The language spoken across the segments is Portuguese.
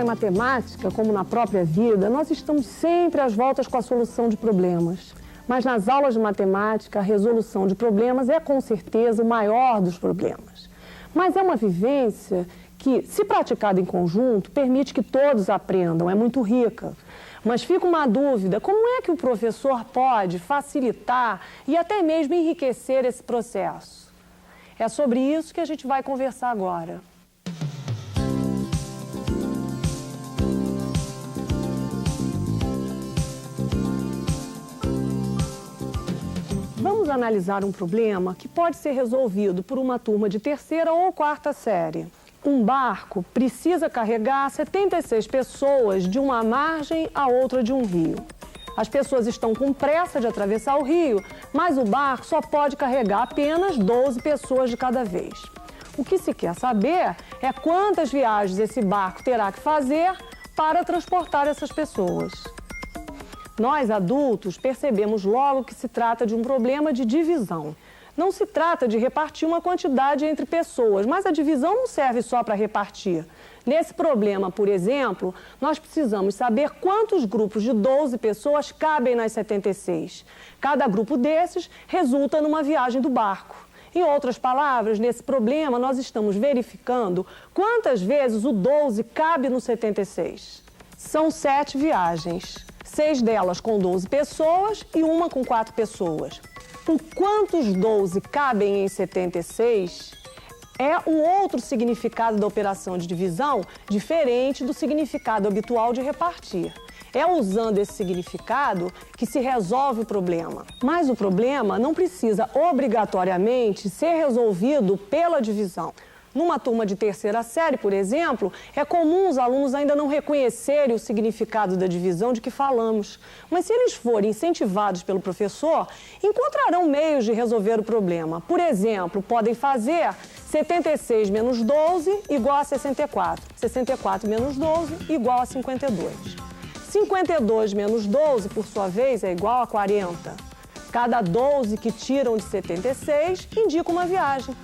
matemática, como na própria vida, nós estamos sempre às voltas com a solução de problemas. Mas nas aulas de matemática, a resolução de problemas é com certeza o maior dos problemas. Mas é uma vivência que, se praticada em conjunto, permite que todos aprendam, é muito rica. Mas fica uma dúvida, como é que o professor pode facilitar e até mesmo enriquecer esse processo? É sobre isso que a gente vai conversar agora. Vamos analisar um problema que pode ser resolvido por uma turma de terceira ou quarta série. Um barco precisa carregar 76 pessoas de uma margem a outra de um rio. As pessoas estão com pressa de atravessar o rio, mas o barco só pode carregar apenas 12 pessoas de cada vez. O que se quer saber é quantas viagens esse barco terá que fazer para transportar essas pessoas. Nós, adultos, percebemos logo que se trata de um problema de divisão. Não se trata de repartir uma quantidade entre pessoas, mas a divisão não serve só para repartir. Nesse problema, por exemplo, nós precisamos saber quantos grupos de 12 pessoas cabem nas 76. Cada grupo desses resulta numa viagem do barco. Em outras palavras, nesse problema, nós estamos verificando quantas vezes o 12 cabe no 76. São 7 viagens. 6 delas com 12 pessoas e uma com 4 pessoas. O quantos 12 cabem em 76 é um outro significado da operação de divisão, diferente do significado habitual de repartir. É usando esse significado que se resolve o problema. Mas o problema não precisa obrigatoriamente ser resolvido pela divisão. Numa turma de terceira série, por exemplo, é comum os alunos ainda não reconhecerem o significado da divisão de que falamos. Mas se eles forem incentivados pelo professor, encontrarão meios de resolver o problema. Por exemplo, podem fazer 76 menos 12 igual a 64. 64 menos 12 igual a 52. 52 menos 12, por sua vez, é igual a 40. Cada 12 que tiram de 76 indica uma viagem.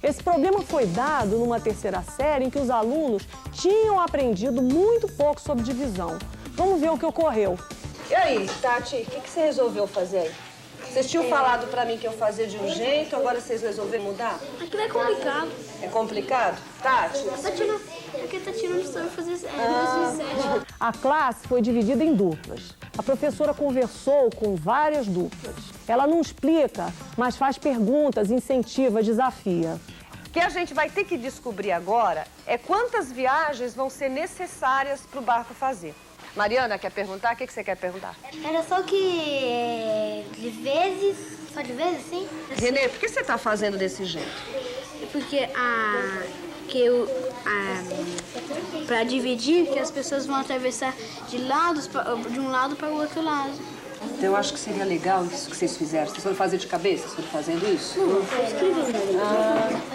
Esse problema foi dado numa terceira série em que os alunos tinham aprendido muito pouco sobre divisão. Vamos ver o que ocorreu. E aí, Tati, o que você resolveu fazer aí? Vocês tinham falado pra mim que eu fazia de um jeito, agora vocês resolveram mudar? Aquilo é complicado. É complicado? Tati? Porque tá tirando história fazer 2007. A classe foi dividida em duplas. A professora conversou com várias duplas. Ela não explica, mas faz perguntas, incentiva, desafia. O que a gente vai ter que descobrir agora é quantas viagens vão ser necessárias para o barco fazer. Mariana, quer perguntar? O que você quer perguntar? Era só que de vezes, só de vezes, sim? Renê, por que você está fazendo desse jeito? Porque para dividir, que as pessoas vão atravessar de um lado para o outro lado. Eu acho que seria legal isso que vocês fizeram. Vocês foram fazer de cabeça? Vocês foram fazendo isso? Não, foi escrevendo.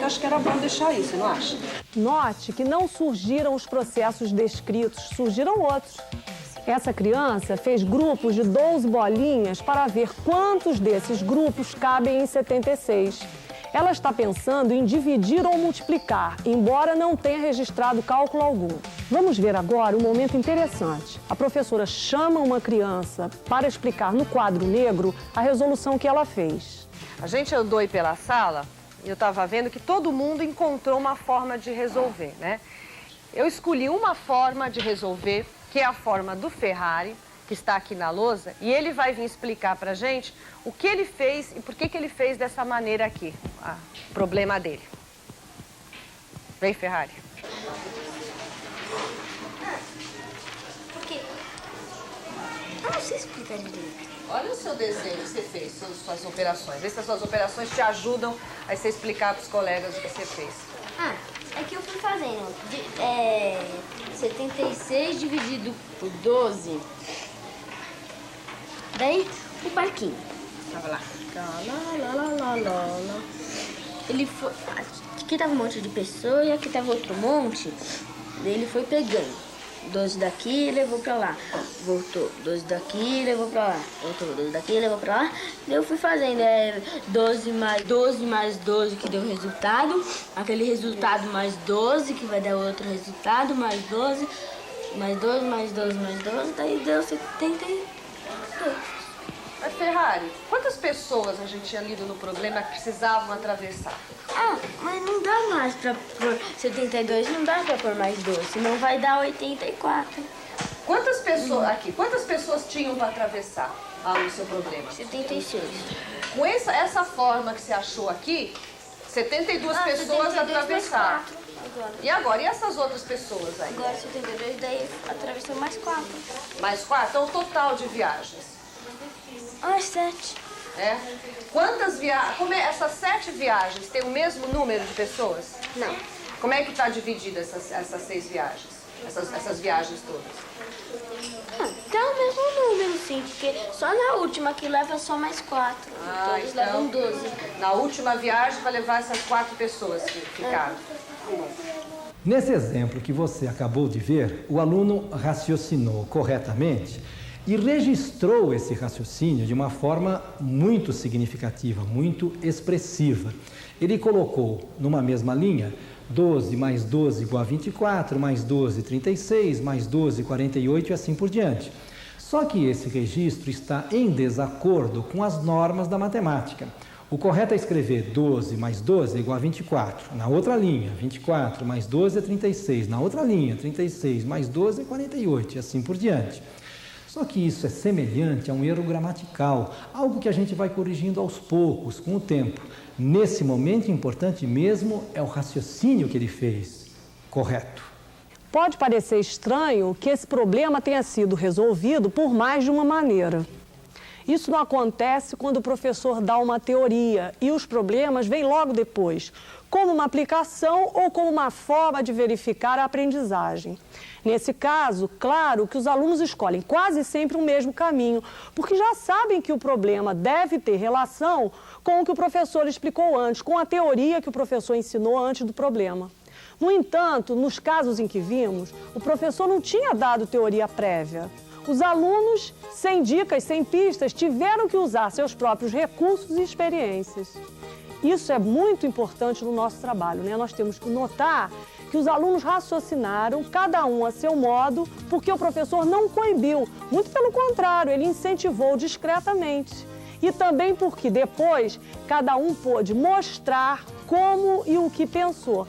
Eu acho que era bom deixar isso, não acha? Note que não surgiram os processos descritos, surgiram outros. Essa criança fez grupos de 12 bolinhas para ver quantos desses grupos cabem em 76. Ela está pensando em dividir ou multiplicar, embora não tenha registrado cálculo algum. Vamos ver agora um momento interessante. A professora chama uma criança para explicar no quadro negro a resolução que ela fez. A gente andou aí pela sala e eu estava vendo que todo mundo encontrou uma forma de resolver, né? Eu escolhi uma forma de resolver, que é a forma do Ferrari, que está aqui na lousa, e ele vai vir explicar pra gente o que ele fez e por que ele fez dessa maneira aqui, o problema dele. Vem, Ferrari. Por quê? Eu não sei explicar direito. Olha o seu desenho que você fez, suas operações. Vê se as suas operações te ajudam a você explicar para os colegas o que você fez. É que eu fui fazendo 76 dividido por 12. Daí, o barquinho. Tava lá. Ele foi... Aqui tava um monte de pessoa e aqui tava outro monte. Daí ele foi pegando. 12 daqui, levou pra lá. Voltou. 12 daqui, levou pra lá. Voltou. 12 daqui, levou pra lá. Daí eu fui fazendo 12 mais 12 que deu resultado. Aquele resultado mais 12 que vai dar outro resultado, mais 12. mais 12, mais 12, mais 12, daí deu 72. Mas Ferrari, quantas pessoas a gente tinha lido no problema que precisavam atravessar? Ah, mas não dá mais pra pôr 72, não dá pra pôr mais 12, senão vai dar 84. Quantas pessoas, aqui, quantas pessoas tinham para atravessar no seu problema? 76. Com essa forma que você achou aqui, 72 pessoas 72 atravessaram. mais 4 agora. E agora, e essas outras pessoas aí? Agora 72, daí atravessou mais 4. Mais 4? Então, o total de viagens. Mais 7. É? Quantas viagens? Essas 7 viagens têm o mesmo número de pessoas? Não. Como é que está dividida essas 6 viagens? Essas viagens todas? Tem o mesmo número, sim, porque só na última que leva só mais 4. Todos levam 12. Na última viagem vai levar essas 4 pessoas que ficaram. Nesse exemplo que você acabou de ver, o aluno raciocinou corretamente e registrou esse raciocínio de uma forma muito significativa, muito expressiva. Ele colocou numa mesma linha 12 mais 12 igual a 24, mais 12, 36, mais 12, 48 e assim por diante. Só que esse registro está em desacordo com as normas da matemática. O correto é escrever 12 mais 12 igual a 24. Na outra linha, 24 mais 12 é 36. Na outra linha, 36 mais 12 é 48 e assim por diante. Só que isso é semelhante a um erro gramatical, algo que a gente vai corrigindo aos poucos, com o tempo. Nesse momento, importante mesmo é o raciocínio que ele fez correto. Pode parecer estranho que esse problema tenha sido resolvido por mais de uma maneira. Isso não acontece quando o professor dá uma teoria e os problemas vêm logo depois, como uma aplicação ou como uma forma de verificar a aprendizagem. Nesse caso, claro que os alunos escolhem quase sempre o mesmo caminho, porque já sabem que o problema deve ter relação com o que o professor explicou antes, com a teoria que o professor ensinou antes do problema. No entanto, nos casos em que vimos, o professor não tinha dado teoria prévia. Os alunos, sem dicas, sem pistas, tiveram que usar seus próprios recursos e experiências. Isso é muito importante no nosso trabalho, né? Nós temos que notar que os alunos raciocinaram, cada um a seu modo, porque o professor não coibiu. Muito pelo contrário, ele incentivou discretamente. E também porque depois cada um pôde mostrar como e o que pensou.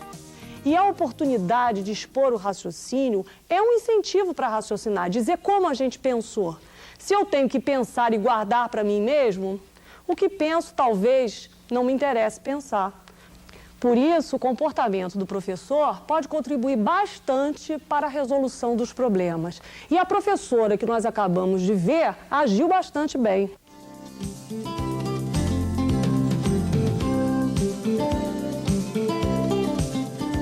E a oportunidade de expor o raciocínio é um incentivo para raciocinar, dizer como a gente pensou. Se eu tenho que pensar e guardar para mim mesmo, o que penso talvez não me interesse pensar. Por isso, o comportamento do professor pode contribuir bastante para a resolução dos problemas. E a professora que nós acabamos de ver agiu bastante bem.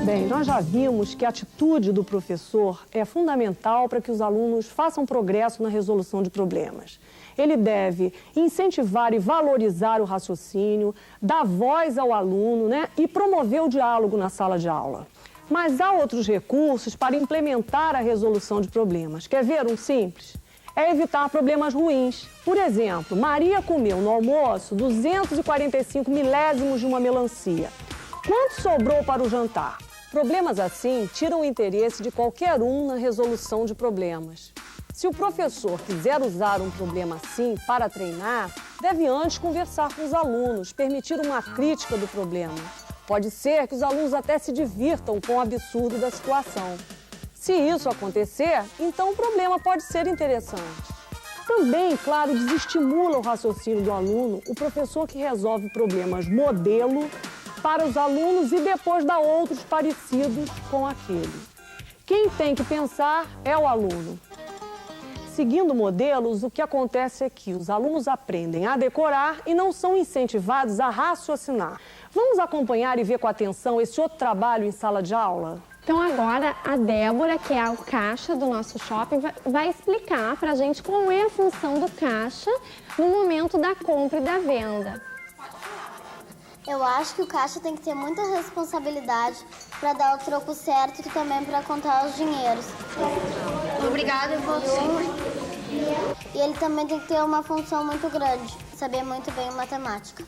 Bem, nós já vimos que a atitude do professor é fundamental para que os alunos façam progresso na resolução de problemas. Ele deve incentivar e valorizar o raciocínio, dar voz ao aluno, né, e promover o diálogo na sala de aula. Mas há outros recursos para implementar a resolução de problemas. Quer ver um simples? É evitar problemas ruins. Por exemplo, Maria comeu no almoço 245 milésimos de uma melancia. Quanto sobrou para o jantar? Problemas assim tiram o interesse de qualquer um na resolução de problemas. Se o professor quiser usar um problema assim para treinar, deve antes conversar com os alunos, permitir uma crítica do problema. Pode ser que os alunos até se divirtam com o absurdo da situação. Se isso acontecer, então o problema pode ser interessante. Também, claro, desestimula o raciocínio do aluno o professor que resolve problemas modelo para os alunos e depois dá outros parecidos com aquele. Quem tem que pensar é o aluno. Seguindo modelos, o que acontece é que os alunos aprendem a decorar e não são incentivados a raciocinar. Vamos acompanhar e ver com atenção esse outro trabalho em sala de aula? Então agora a Débora, que é o caixa do nosso shopping, vai explicar pra gente qual é a função do caixa no momento da compra e da venda. Eu acho que o caixa tem que ter muita responsabilidade para dar o troco certo e também para contar os dinheiros. Obrigada, eu vou sempre. E ele também tem que ter uma função muito grande, saber muito bem matemática.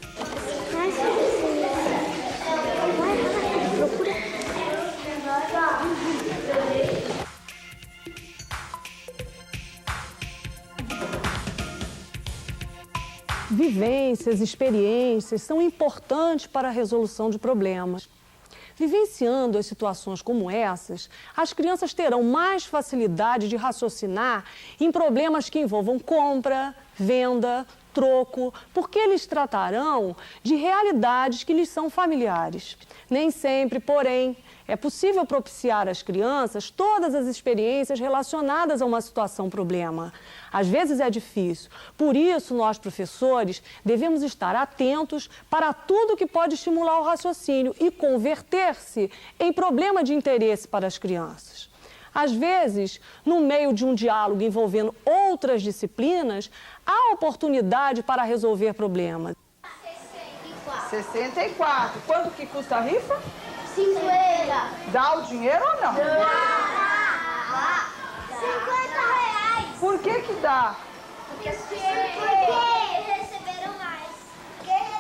Vivências, experiências são importantes para a resolução de problemas. Vivenciando as situações como essas, as crianças terão mais facilidade de raciocinar em problemas que envolvam compra, venda, troco, porque eles tratarão de realidades que lhes são familiares. Nem sempre, porém, é possível propiciar às crianças todas as experiências relacionadas a uma situação-problema. Às vezes é difícil. Por isso, nós, professores, devemos estar atentos para tudo que pode estimular o raciocínio e converter-se em problema de interesse para as crianças. Às vezes, no meio de um diálogo envolvendo outras disciplinas, há oportunidade para resolver problemas. 64. Quanto que custa a rifa? 50. Dá o dinheiro ou não? Dá. 50 reais. Por que dá? Porque receberam mais.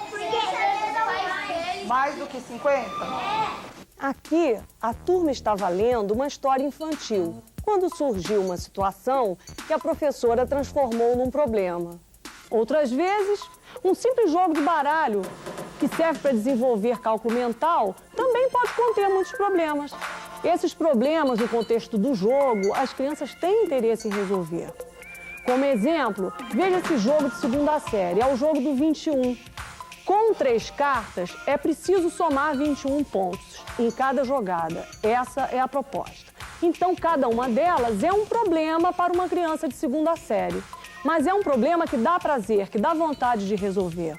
Porque receberam mais. Mais do que 50? Aqui, a turma estava lendo uma história infantil, quando surgiu uma situação que a professora transformou num problema. Outras vezes, um simples jogo de baralho, que serve para desenvolver cálculo mental, também pode conter muitos problemas. Esses problemas, no contexto do jogo, as crianças têm interesse em resolver. Como exemplo, veja esse jogo de segunda série, é o jogo do 21. Com 3 cartas, é preciso somar 21 pontos em cada jogada. Essa é a proposta. Então, cada uma delas é um problema para uma criança de segunda série. Mas é um problema que dá prazer, que dá vontade de resolver.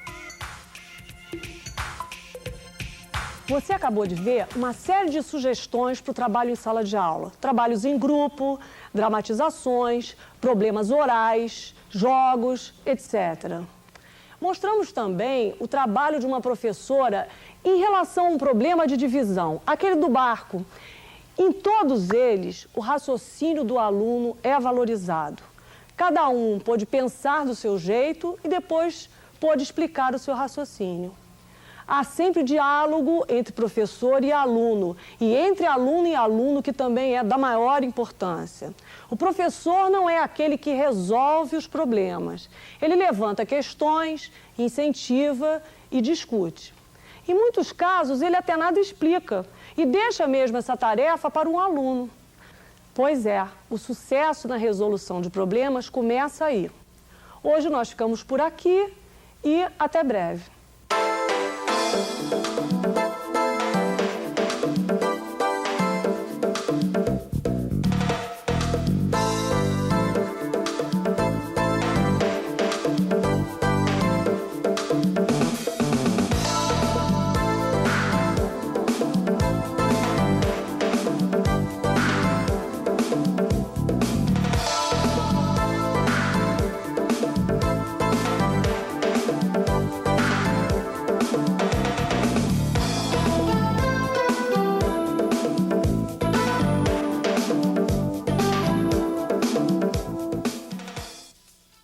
Você acabou de ver uma série de sugestões para o trabalho em sala de aula. Trabalhos em grupo, dramatizações, problemas orais, jogos, etc. Mostramos também o trabalho de uma professora em relação a um problema de divisão, aquele do barco. Em todos eles, o raciocínio do aluno é valorizado. Cada um pôde pensar do seu jeito e depois pôde explicar o seu raciocínio. Há sempre diálogo entre professor e aluno, e entre aluno e aluno, que também é da maior importância. O professor não é aquele que resolve os problemas. Ele levanta questões, incentiva e discute. Em muitos casos, ele até nada explica e deixa mesmo essa tarefa para um aluno. Pois é, o sucesso na resolução de problemas começa aí. Hoje nós ficamos por aqui e até breve.